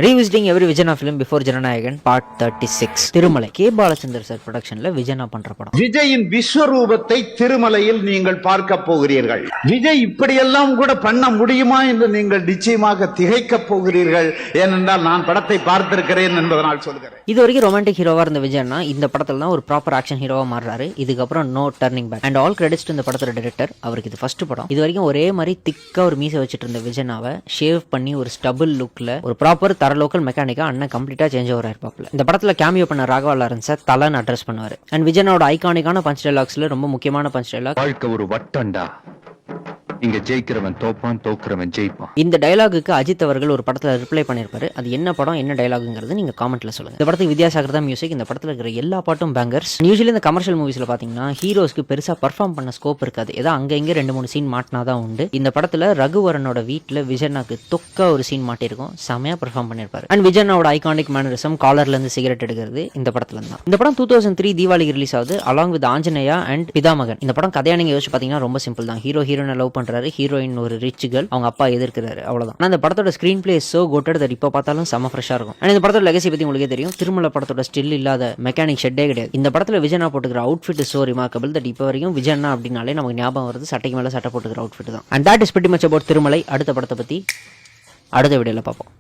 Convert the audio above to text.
Revisiting every Vijana film before Jananayagan part 36 Thirumalai K Balachander sir ப்ரொடக்ஷன்ல விஜயனா பண்ற படம். விஜயின் விஸ்வரூபத்தை திருமலையில் நீங்கள் பார்க்க போகிறீர்கள். விஜய் இப்படியெல்லாம் கூட பண்ண முடியுமா என்று நீங்கள் நிச்சயமாக திகைக்க போகிறீர்கள். ஏனென்றால் நான் படத்தை பார்த்திருக்கிறேன் என்பதனால் சொல்கிறேன். இது வரைக்கும் ரொமான்டிக் ஹீரோவா இருந்த விஜயனா இந்த படத்துல தான் ஒரு ப்ராப்பர் ஆக்ஷன் ஹீரோவா மாறுறாரு. இதுக்கப்புறம் no turning back and all credits to இந்த படத்தோட டைரக்டர். அவருக்கு இது ஃபர்ஸ்ட் படம். இது வரைக்கும் ஒரே மாதிரி திக்கா ஒரு மீசை வச்சுட்டு இருந்த விஜயனாவை ஷேவ் பண்ணி ஒரு ஸ்டபிள் லுக்ல ஒரு ப்ராப்பர் லோக்கல் மெக்கானிக்கா அண்ணன் கம்ப்ளீட்டா சேஞ்ச் ஓவர் ஆயிருப்பாப்ல. இந்த படத்துல கேமியோ பண்ண ராகவா லாரன்ஸை தலன்னு அட்ரஸ் பண்ணுவாரு. அண்ட் விஜயனோட ஐகானிக்கான பஞ்ச் டைலாக்ஸ்ல ரொம்ப முக்கியமான பஞ்ச் டைலாக், வாழ்க்கை ஒரு வட்டண்டா, இங்க ஜெயிக்கிறவன் தோப்பான், தோக்குறவன் ஜெயிப்பான். இந்த டைலாகுக்கு அஜித் அவர்கள் ஒரு படத்துல ரிப்ளை பண்ணிருப்பாரு. அது என்ன படம் என்ன டைலாகுங்கிறது நீங்க காமெண்ட்ல சொல்லுங்க. இந்த படத்துக்கு வித்யாசாகர் தான் மியூசிக். இந்த படத்துல இருக்கிற எல்லா பாட்டும் பேங்கர்ஸ். யூசுவலி இந்த கமர்ஷியல் மூவிஸ்ல பாத்தீங்கன்னா ஹீரோஸ்க்கு பெருசா பர்ஃபார்ம் பண்ண ஸ்கோப் இருக்காது. ஏதோ அங்க இங்க 2-3 சீன் மாட்டினாதான் உண்டு. இந்த படத்துல ரகுவரனோட வீட்டுல விஜயனாக்கு தொக்கா ஒரு சீன் மாட்டிருக்கும். செமையா பர்ஃபார்ம் பண்ணிருப்பாரு. அண்ட் விஜயனாவோட ஐகானிக் மேனரிசம் காலர்ல இருந்து சிகரெட் எடுக்கிறது இந்த படத்துல தான். இந்த படம் 2003 தீபாவளிக்கு ரிலீஸ் ஆகுது அலாங் வித் ஆஞ்சநேயா அண்ட் பிதாமகன். இந்த படம் கதையா நீங்க யோசிச்சு பாத்தீங்கன்னா ரொம்ப சிம்பிள் தான். ஹீரோயினை லவ் பண்றாரு, ஹீரோயின் ஒரு ரிச் கேர்ள், அவங்க அப்பா எதிர்க்கிறாரு, அவ்வளவுதான். ஆனா இந்த படத்தோட screen play so coated that இப்ப பார்த்தாலும் செம ஃப்ரெஷ்ஷா இருக்கும். அண்ட் இந்த படத்தோட லெகசி பத்தி உங்களுக்கே தெரியும். திருமலை படத்தோட ஸ்டில் இல்லாத மெக்கானிக் ஷெட்டே கிடையாது. இந்த படத்துல விஜயனா போட்டுக்கிற அவுட்ஃபிட் சோ ரிமார்க்கபிள் தட் இப்ப வரைக்கும் விஜயனா அப்படின்னாலே நமக்கு ஞாபகம் வருது சட்டைக்கு மேல சட்டை போட்டுக்கிற அவுட்ஃபிட் தான். And that is pretty much about Thirumalai. அடுத்த படத்தை பத்தி அடுத்த வீடியோல பார்ப்போம்.